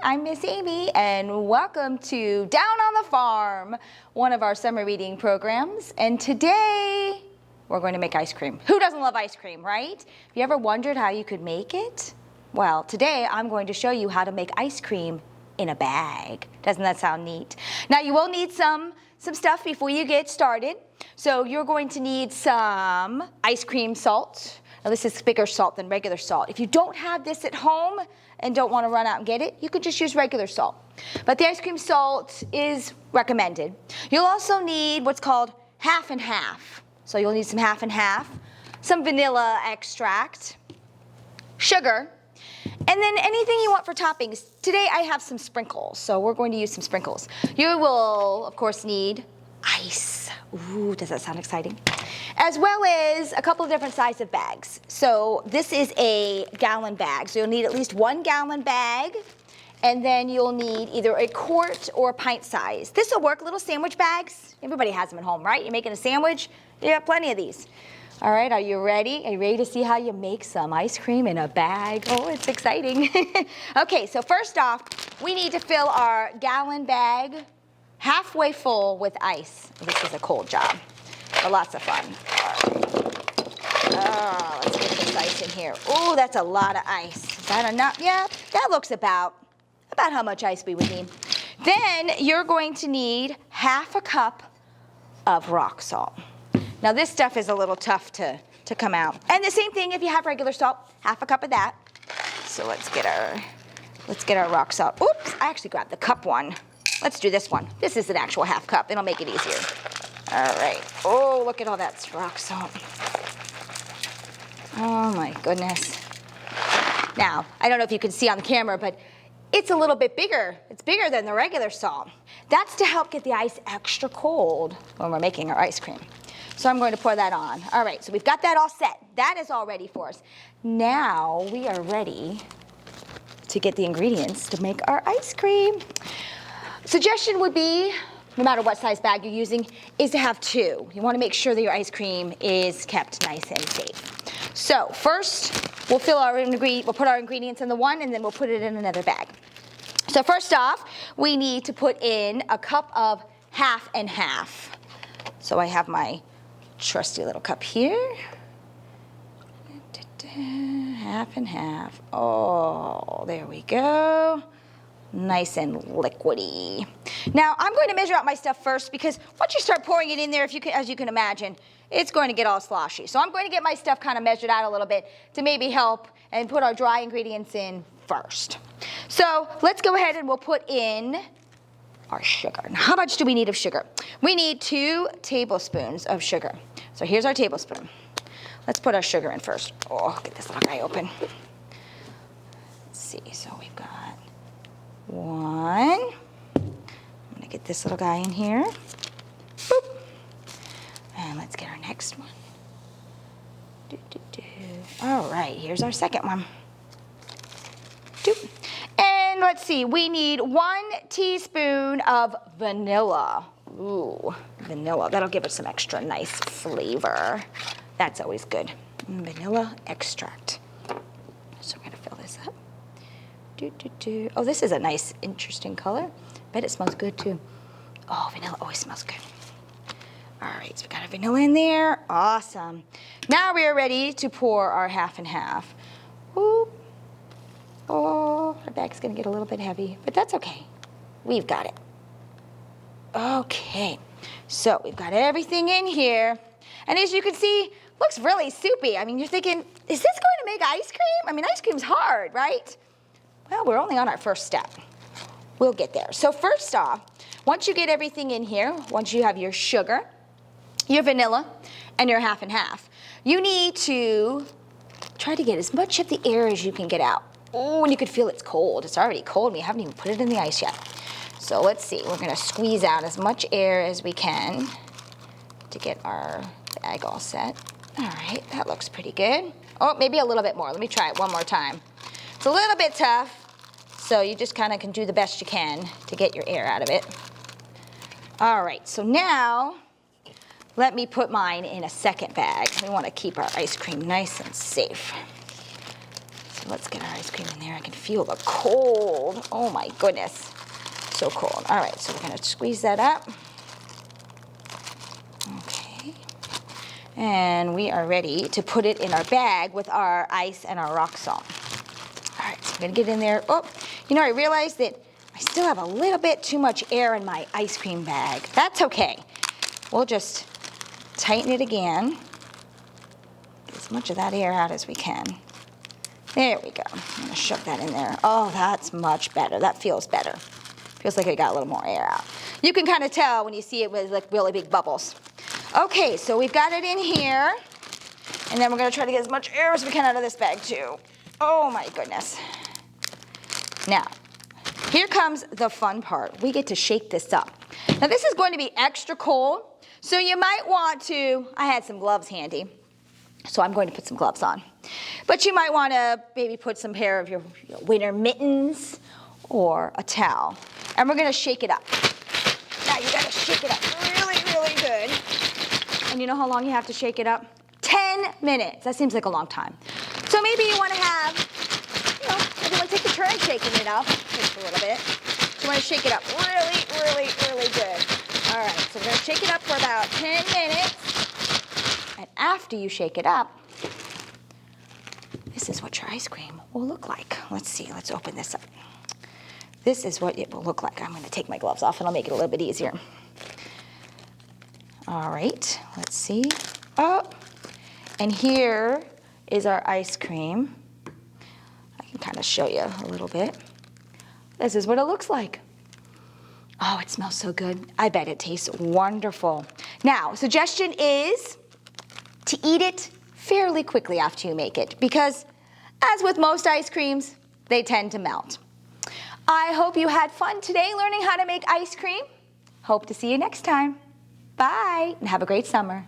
I'm Miss Amy, and welcome to Down on the Farm, one of our summer reading programs. And today, we're going to make ice cream. Who doesn't love ice cream, right? Have you ever wondered how you could make it? Well, today I'm going to show you how to make ice cream in a bag. Doesn't that sound neat? Now, you will need some stuff before you get started. So you're going to need some ice cream salt. Now, this is bigger salt than regular salt. If you don't have this at home and don't want to run out and get it, you could just use regular salt. But the ice cream salt is recommended. You'll also need what's called half and half. So you'll need some half and half, some vanilla extract, sugar, and then anything you want for toppings. Today I have some sprinkles, so we're going to use some sprinkles. You will, of course, need ice. Ooh, does that sound exciting? As well as a couple of different sizes of bags. So this is a gallon bag, so you'll need at least 1 gallon bag, and then you'll need either a quart or a pint size. This will work, little sandwich bags. Everybody has them at home, right? You're making a sandwich, you have plenty of these. All right, are you ready? Are you ready to see how you make some ice cream in a bag? Oh, it's exciting. Okay, so first off, we need to fill our gallon bag halfway full with ice. This is a cold job, but lots of fun. Oh, let's get this ice in here. Oh, that's a lot of ice. Is that enough? Yeah, that looks about how much ice we would need. Then you're going to need half a cup of rock salt. Now this stuff is a little tough to come out. And the same thing if you have regular salt, half a cup of that. So let's get our rock salt. Oops, I actually grabbed the cup one. Let's do this one. This is an actual half cup. It'll make it easier. All right. Oh, look at all that rock salt. Oh my goodness. Now, I don't know if you can see on the camera, but it's a little bit bigger. It's bigger than the regular salt. That's to help get the ice extra cold when we're making our ice cream. So I'm going to pour that on. All right, so we've got that all set. That is all ready for us. Now we are ready to get the ingredients to make our ice cream. Suggestion would be, no matter what size bag you're using, is to have 2. You want to make sure that your ice cream is kept nice and safe. So first, we'll put our ingredients in the one, and then we'll put it in another bag. So first off, we need to put in a cup of half and half. So I have my trusty little cup here. Half and half. Oh, there we go. Nice and liquidy. Now I'm going to measure out my stuff first, because once you start pouring it in there, as you can imagine, it's going to get all sloshy. So I'm going to get my stuff kind of measured out a little bit to maybe help and put our dry ingredients in first. So let's go ahead and we'll put in our sugar. Now, how much do we need of sugar? We need 2 tablespoons of sugar. So here's our tablespoon. Let's put our sugar in first. Oh, get this little guy open. Let's see, so we've got 1. I'm gonna get this little guy in here. Boop. And let's get our next one. All right, here's our second one. Doop. And let's see, we need 1 teaspoon of vanilla. Ooh, vanilla, that'll give it some extra nice flavor. That's always good. Vanilla extract. So we're gonna fill this up. Oh, this is a nice, interesting color. Bet it smells good too. Oh, vanilla always smells good. All right, so we got our vanilla in there. Awesome. Now we are ready to pour our half and half. Whoop. Oh, our bag's gonna get a little bit heavy, but that's okay. We've got it. Okay, so we've got everything in here. And as you can see, looks really soupy. I mean, you're thinking, is this going to make ice cream? I mean, ice cream's hard, right? Well, we're only on our first step. We'll get there. So first off, once you get everything in here, once you have your sugar, your vanilla, and your half and half, you need to try to get as much of the air as you can get out. Oh, and you could feel it's cold. It's already cold. We haven't even put it in the ice yet. So let's see. We're going to squeeze out as much air as we can to get our bag all set. All right, that looks pretty good. Oh, maybe a little bit more. Let me try it one more time. It's a little bit tough, so you just kind of can do the best you can to get your air out of it. All right, so now let me put mine in a second bag. We want to keep our ice cream nice and safe. So let's get our ice cream in there. I can feel the cold. Oh my goodness. So cold. All right, so we're gonna squeeze that up. Okay. And we are ready to put it in our bag with our ice and our rock salt. All right, so I'm gonna get in there. Oh, you know, I realized that I still have a little bit too much air in my ice cream bag. That's okay. We'll just tighten it again. Get as much of that air out as we can. There we go. I'm gonna shove that in there. Oh, that's much better. That feels better. Feels like it got a little more air out. You can kind of tell when you see it with like really big bubbles. Okay, so we've got it in here. And then we're gonna try to get as much air as we can out of this bag too. Oh my goodness. Now, here comes the fun part. We get to shake this up. Now this is going to be extra cold, so you might want to, I had some gloves handy, so I'm going to put some gloves on. But you might want to maybe put some pair of your winter mittens or a towel. And we're gonna shake it up. Now you gotta shake it up really, really good. And you know how long you have to shake it up? 10 minutes. That seems like a long time. So maybe you wanna have, maybe you wanna take a turn shaking it up just a little bit. So you wanna shake it up really, really, really good. All right, so we're gonna shake it up for about 10 minutes. And after you shake it up, this is what your ice cream will look like. Let's see, let's open this up. This is what it will look like. I'm gonna take my gloves off and I'll make it a little bit easier. All right, let's see. Oh, and here is our ice cream. I can kind of show you a little bit. This is what it looks like. Oh, it smells so good. I bet it tastes wonderful. Now, suggestion is to eat it fairly quickly after you make it, because as with most ice creams, they tend to melt. I hope you had fun today learning how to make ice cream. Hope to see you next time. Bye, and have a great summer.